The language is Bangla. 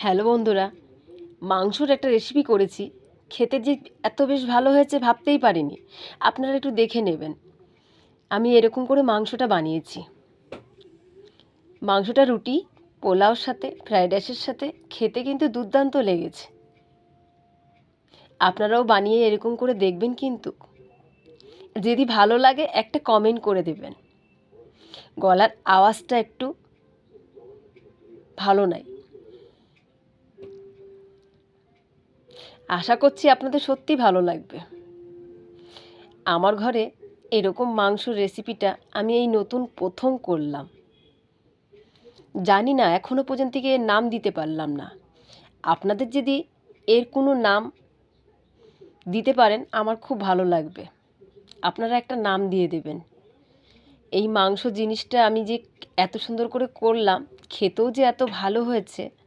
হ্যালো বন্ধুরা, মাংসর একটা রেসিপি করেছি। খেতে যে এত বেশ ভালো হয়েছে ভাবতেই পারিনি। আপনারা একটু দেখে নেবেন। আমি এরকম করে মাংসটা বানিয়েছি। মাংসটা রুটি, পোলাওর সাথে, ফ্রায়েড রাইসের সাথে খেতে কিন্তু দুর্দান্ত লেগেছে। আপনারাও বানিয়ে এরকম করে দেখবেন কিন্তু। যদি ভালো লাগে একটা কমেন্ট করে দেবেন। গলার আওয়াজটা একটু ভালো নাই। আশা করছি আপনাদের সত্যি ভালো লাগবে। আমার ঘরে এরকম মাংসর রেসিপিটা আমি এই নতুন প্রথম করলাম। জানি না, এখনও পর্যন্ত এর নাম দিতে পারলাম না। আপনাদের যদি এর কোনো নাম দিতে পারেন আমার খুব ভালো লাগবে। আপনারা একটা নাম দিয়ে দেবেন। এই মাংস জিনিসটা আমি যে এত সুন্দর করে করলাম, খেতেও যে এত ভালো হয়েছে